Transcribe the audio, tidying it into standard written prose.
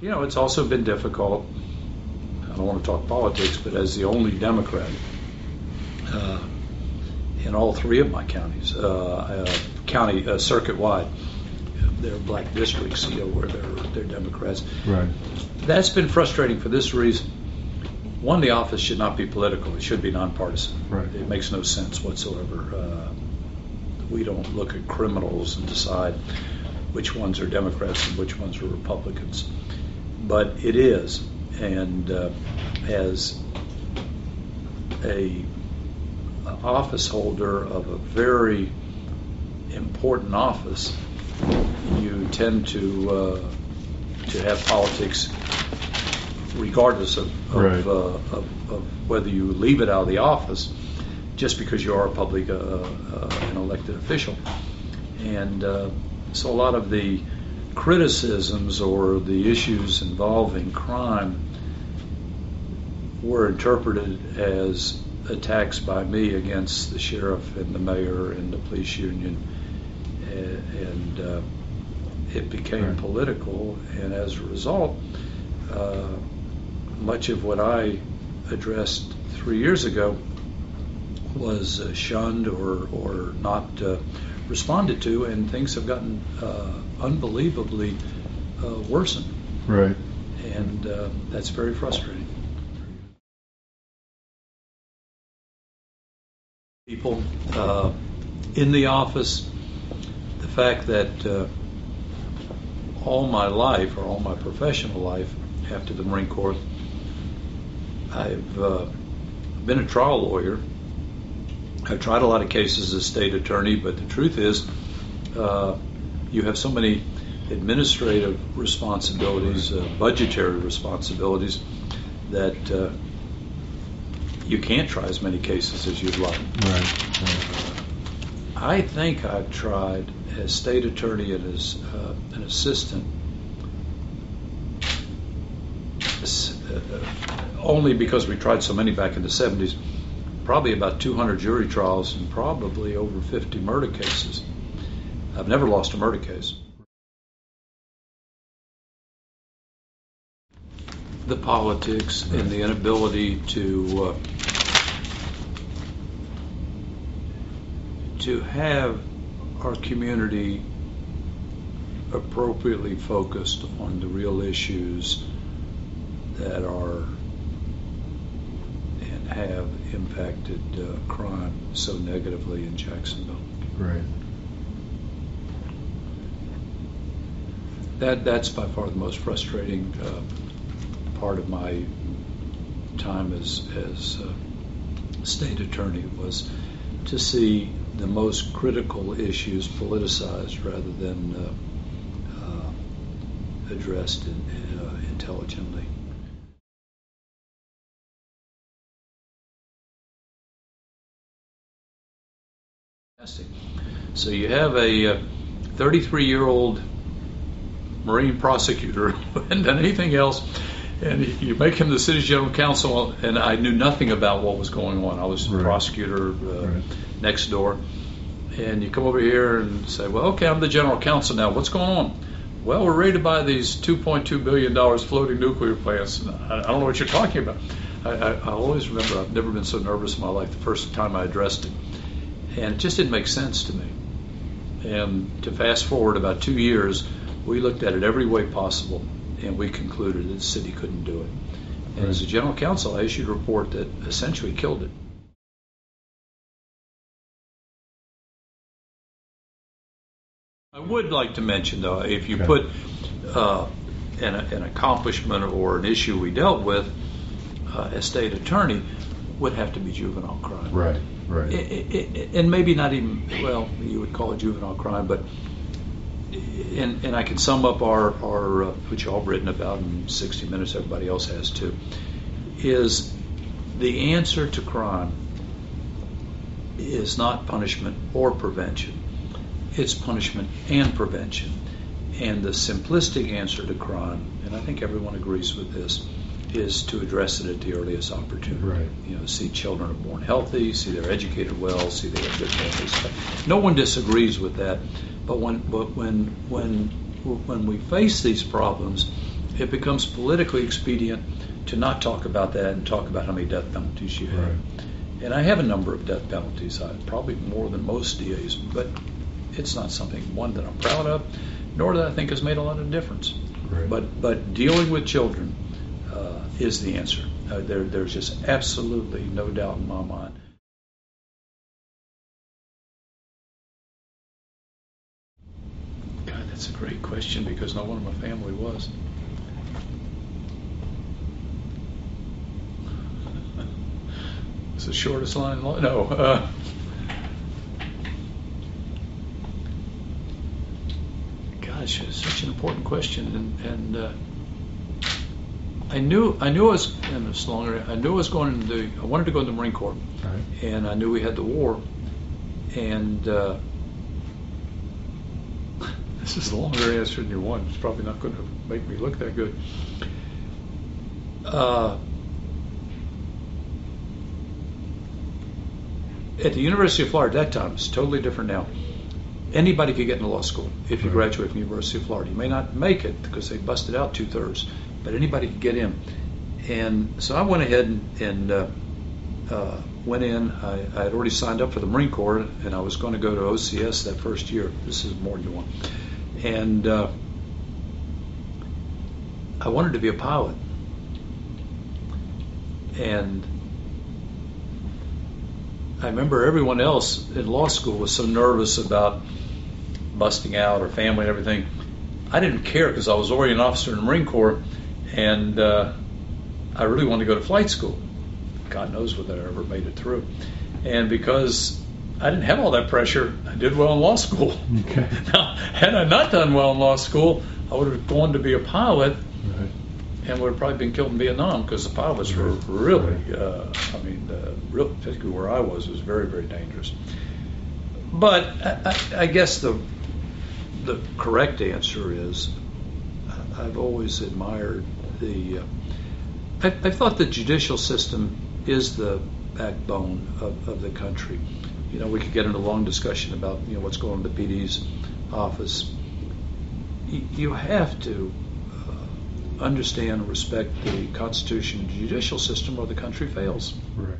It's also been difficult. I don't want to talk politics, but as the only Democrat in all three of my counties, circuit-wide, there are black districts, where they're Democrats. Right. That's been frustrating for this reason. One, the office should not be political. It should be nonpartisan. Right. It makes no sense whatsoever. We don't look at criminals and decide which ones are Democrats and which ones are Republicans. But it is, and as a office holder of a very important office, you tend to have politics regardless of whether you leave it out of the office, just because you are a public an elected official. And so a lot of the criticisms or the issues involving crime were interpreted as attacks by me against the sheriff and the mayor and the police union, and it became political, and as a result, much of what I addressed 3 years ago was shunned or not responded to, and things have gotten unbelievably worsened. Right. And that's very frustrating. People in the office, the fact that all my life, or all my professional life after the Marine Corps, I've been a trial lawyer. I've tried a lot of cases as state attorney, but the truth is you have so many administrative responsibilities, budgetary responsibilities, that you can't try as many cases as you'd like. Right. I think I've tried as state attorney and as an assistant, only because we tried so many back in the 70s, probably about 200 jury trials and probably over 50 murder cases. I've never lost a murder case. The politics and the inability to have our community appropriately focused on the real issues that are and have impacted crime so negatively in Jacksonville. Right. That's by far the most frustrating part of my time as state attorney, was to see the most critical issues politicized rather than addressed intelligently. So you have a 33-year-old Marine prosecutor who hadn't done anything else, and you make him the city's general counsel, and I knew nothing about what was going on. I was the prosecutor next door, and you come over here and say, well, okay, I'm the general counsel now. What's going on? Well, we're ready to buy these $2.2 billion floating nuclear plants. I don't know what you're talking about. I always remember, I've never been so nervous in my life the first time I addressed him. And it just didn't make sense to me. And to fast forward about 2 years, we looked at it every way possible, and we concluded that the city couldn't do it. And as a general counsel, I issued a report that essentially killed it. I would like to mention, though, if you put an accomplishment or an issue we dealt with as state attorney, would have to be juvenile crime. Right. And maybe not even, well, you would call it juvenile crime, but and I can sum up our which y'all have written about in 60 minutes, everybody else has too, is the answer to crime is not punishment or prevention. It's punishment and prevention. And the simplistic answer to crime, and I think everyone agrees with this, is to address it at the earliest opportunity. Right. You know, see children are born healthy, see they're educated well, see they have good families. No one disagrees with that. But when we face these problems, it becomes politically expedient to not talk about that and talk about how many death penalties you have. Right. And I have a number of death penalties, probably more than most DAs, but it's not something, one, that I'm proud of, nor that I think has made a lot of difference. Right. But dealing with children is the answer. There's just absolutely no doubt in my mind. God, that's a great question, because no one in my family was. It's the shortest line. No. Gosh, it's such an important question, and I knew I was, and it's longer. I knew I was going into. I wanted to go into the Marine Corps, Right. and I knew we had the war, and this is a longer answer than you want. It's probably not going to make me look that good. At the University of Florida at that time, it's totally different now. Anybody could get into law school if you Right. graduate from the University of Florida. You may not make it because they busted out 2/3, but anybody could get in. And so I went ahead and went in. I had already signed up for the Marine Corps, and I was going to go to OCS that first year. This is more than you want. And I wanted to be a pilot. And I remember everyone else in law school was so nervous about busting out or family and everything. I didn't care because I was already an officer in the Marine Corps, and I really wanted to go to flight school. God knows whether I ever made it through. And because I didn't have all that pressure, I did well in law school. Okay. Now, had I not done well in law school, I would have gone to be a pilot. Right. And would have probably been killed in Vietnam, because the pilots were really, particularly where I was very, very dangerous. But I guess the correct answer is I've always admired I thought the judicial system is the backbone of the country. You know, we could get into a long discussion about what's going on in the PD's office. You have to understand and respect the Constitution and judicial system, or the country fails. Right.